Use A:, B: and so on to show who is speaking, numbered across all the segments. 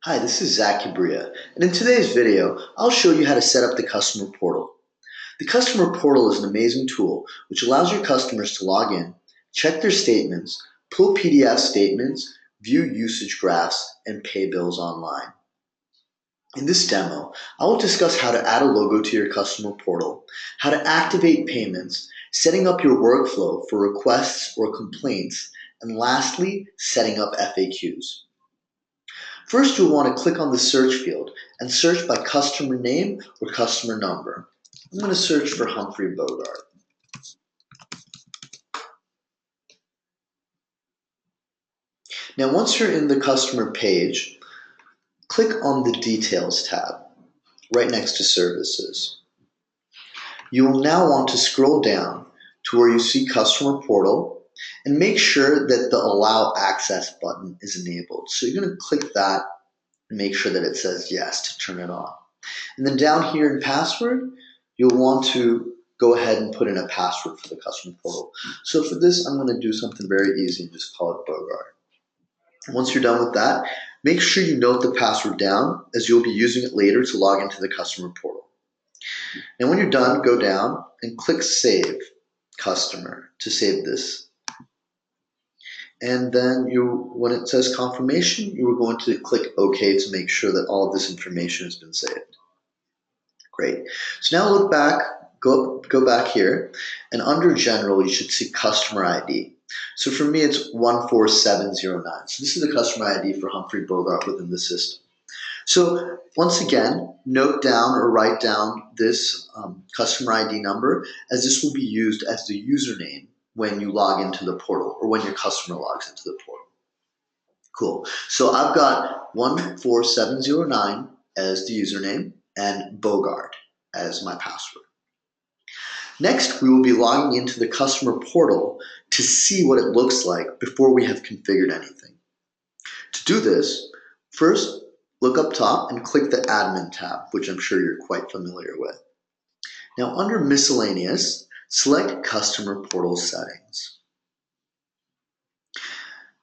A: Hi, this is Zac Kibria, and in today's video, I'll show you how to set up the customer portal. The customer portal is an amazing tool which allows your customers to log in, check their statements, pull PDF statements, view usage graphs, and pay bills online. In this demo, I will discuss how to add a logo to your customer portal, how to activate payments, setting up your workflow for requests or complaints, and lastly, setting up FAQs. First, you'll want to click on the search field and search by customer name or customer number. I'm going to search for Humphrey Bogart. Now, once you're in the customer page, click on the Details tab right next to Services. You will now want to scroll down to where you see Customer Portal and make sure that the Allow Access button is enabled. So you're going to click that and make sure that it says yes to turn it on. And then down here in Password, you'll want to go ahead and put in a password for the customer portal. So for this, I'm going to do something very easy and just call it Bogart. Once you're done with that, make sure you note the password down as you'll be using it later to log into the customer portal. Now when you're done, go down and click Save Customer to save this. And then when it says confirmation, you are going to click OK to make sure that all of this information has been saved. Great. So now look back, go back here, and under General, you should see Customer ID. So for me, it's 14709. So this is the customer ID for Humphrey Bogart within the system. So once again, note down or write down this customer ID number, as this will be used as the username when you log into the portal or when your customer logs into the portal. Cool. So I've got 14709 as the username and Bogart as my password. Next, we will be logging into the customer portal to see what it looks like before we have configured anything. To do this, first look up top and click the Admin tab, which I'm sure you're quite familiar with. Now under Miscellaneous, select Customer Portal Settings.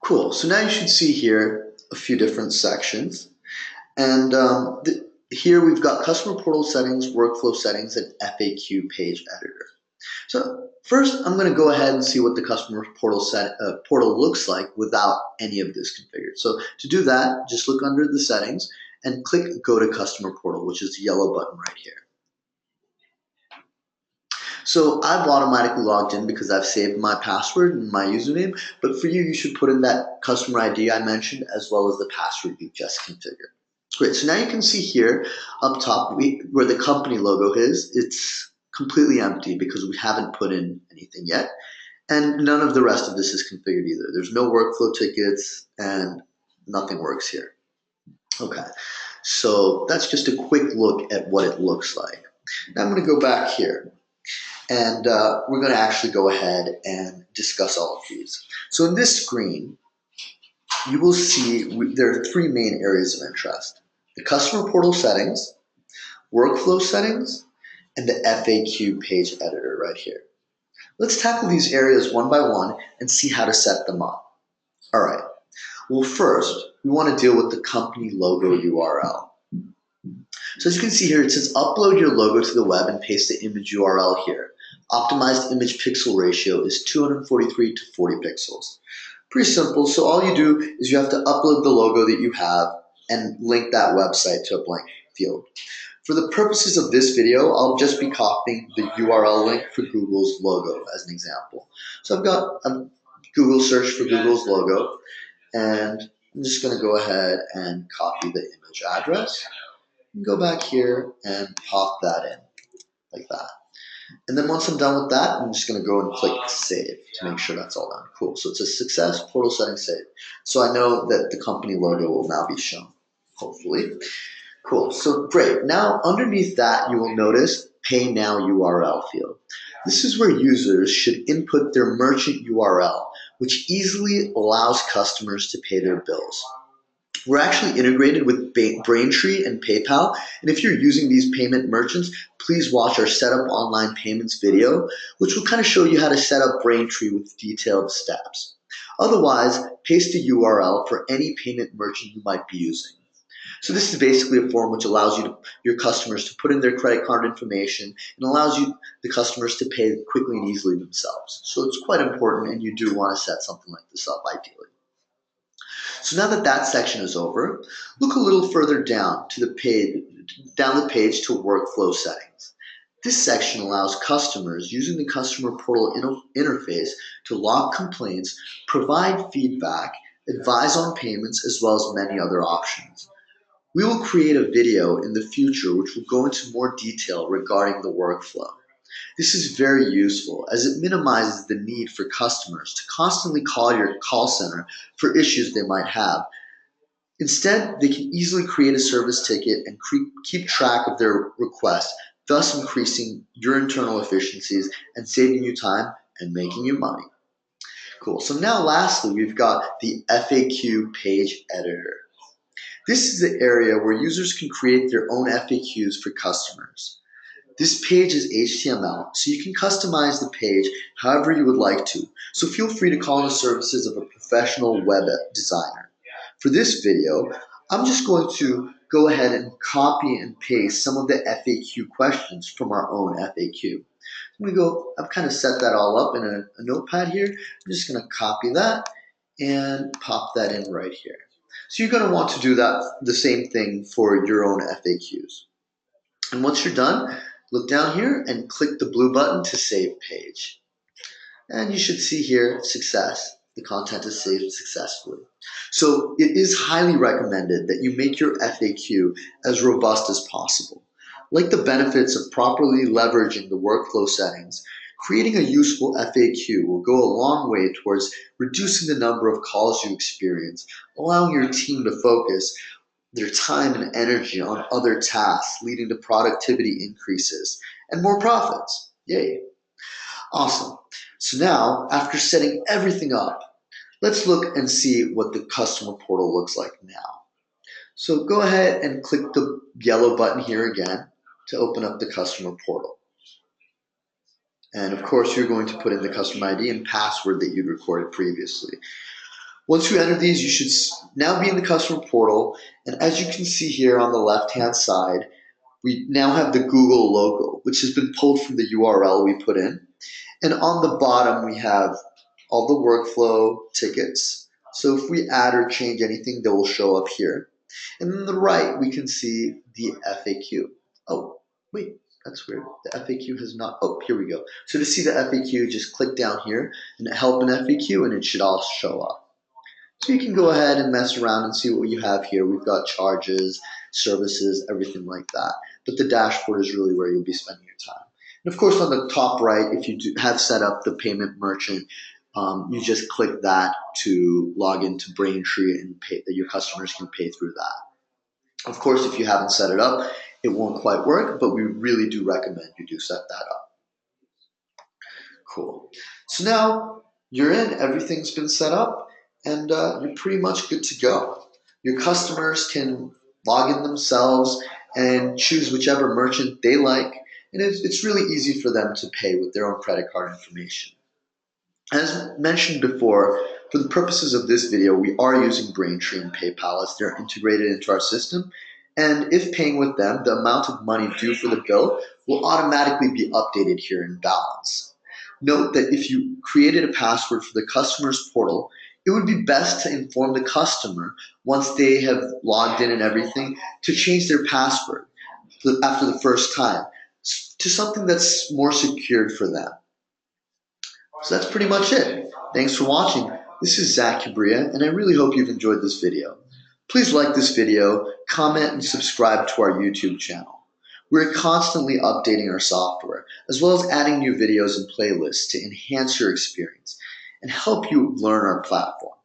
A: Cool, so now you should see here a few different sections. And here we've got Customer Portal Settings, Workflow Settings, and FAQ Page Editor. So first, I'm going to go ahead and see what the Customer Portal looks like without any of this configured. So to do that, just look under the Settings and click Go to Customer Portal, which is the yellow button right here. So I've automatically logged in because I've saved my password and my username, but for you, you should put in that customer ID I mentioned as well as the password you just configured. Great, so now you can see here up top where the company logo is, it's completely empty because we haven't put in anything yet. And none of the rest of this is configured either. There's no workflow tickets and nothing works here. Okay, so that's just a quick look at what it looks like. Now I'm going to go back here. And we're going to actually go ahead and discuss all of these. So in this screen, you will see there are three main areas of interest: the customer portal settings, workflow settings, and the FAQ page editor right here. Let's tackle these areas one by one and see how to set them up. All right. Well, first, we want to deal with the company logo URL. So as you can see here, it says upload your logo to the web and paste the image URL here. Optimized image pixel ratio is 243 to 40 pixels. Pretty simple. So all you do is you have to upload the logo that you have and link that website to a blank field. For the purposes of this video, I'll just be copying the URL link for Google's logo as an example. So I've got a Google search for Google's logo, and I'm just going to go ahead and copy the image address. Go back here and pop that in like that. And then once I'm done with that, I'm just going to go and click Save to make sure that's all done. Cool. So it's a success, portal settings saved. So I know that the company logo will now be shown, hopefully. Cool. So great. Now underneath that, you will notice Pay Now URL field. This is where users should input their merchant URL, which easily allows customers to pay their bills. We're actually integrated with Braintree and PayPal, and if you're using these payment merchants, please watch our Setup Online Payments video, which will kind of show you how to set up Braintree with detailed steps. Otherwise, paste a URL for any payment merchant you might be using. So this is basically a form which allows your customers to put in their credit card information and allows the customers to pay quickly and easily themselves. So it's quite important, and you do want to set something like this up ideally. So now that that section is over, look a little further down the page to workflow settings. This section allows customers using the customer portal interface to log complaints, provide feedback, advise on payments, as well as many other options. We will create a video in the future which will go into more detail regarding the workflow. This is very useful as it minimizes the need for customers to constantly call your call center for issues they might have. Instead, they can easily create a service ticket and keep track of their request, thus increasing your internal efficiencies and saving you time and making you money. Cool. So now lastly, we've got the FAQ page editor. This is the area where users can create their own FAQs for customers. This page is HTML, so you can customize the page however you would like to, so feel free to call on the services of a professional web designer. For this video, I'm just going to go ahead and copy and paste some of the FAQ questions from our own FAQ. I've kind of set that all up in a notepad here. I'm just going to copy that and pop that in right here. So you're going to want to do the same thing for your own FAQs. And once you're done, look down here and click the blue button to save page. And you should see here, success. The content is saved successfully. So it is highly recommended that you make your FAQ as robust as possible. Like the benefits of properly leveraging the workflow settings, creating a useful FAQ will go a long way towards reducing the number of calls you experience, allowing your team to focus their time and energy on other tasks, leading to productivity increases and more profits. Yay. Awesome. So now, after setting everything up, let's look and see what the customer portal looks like now. So go ahead and click the yellow button here again to open up the customer portal. And of course, you're going to put in the customer ID and password that you'd recorded previously. Once you enter these, you should now be in the customer portal. And as you can see here on the left-hand side, we now have the Google logo, which has been pulled from the URL we put in. And on the bottom, we have all the workflow tickets. So if we add or change anything, they will show up here. And on the right, we can see the FAQ. Oh, wait, that's weird. The FAQ has not, oh, here we go. So to see the FAQ, just click down here and help an FAQ, and it should all show up. So you can go ahead and mess around and see what you have here. We've got charges, services, everything like that. But the dashboard is really where you'll be spending your time. And of course, on the top right, if you have set up the payment merchant, you just click that to log into Braintree and that your customers can pay through that. Of course, if you haven't set it up, it won't quite work, but we really do recommend you do set that up. Cool. So now you're in, everything's been set up, and you're pretty much good to go. Your customers can log in themselves and choose whichever merchant they like, and it's really easy for them to pay with their own credit card information. As mentioned before, for the purposes of this video, we are using Braintree and PayPal as they're integrated into our system, and if paying with them, the amount of money due for the bill will automatically be updated here in balance. Note that if you created a password for the customer's portal, it would be best to inform the customer once they have logged in and everything to change their password after the first time to something that's more secured for them. So that's pretty much it. Thanks for watching. This is Zac Kibria, and I really hope you've enjoyed this video. Please like this video, comment, and subscribe to our YouTube channel. We're constantly updating our software, as well as adding new videos and playlists to enhance your experience and help you learn our platform.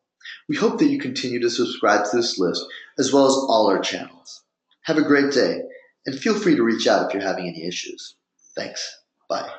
A: We hope that you continue to subscribe to this list, as well as all our channels. Have a great day, and feel free to reach out if you're having any issues. Thanks. Bye.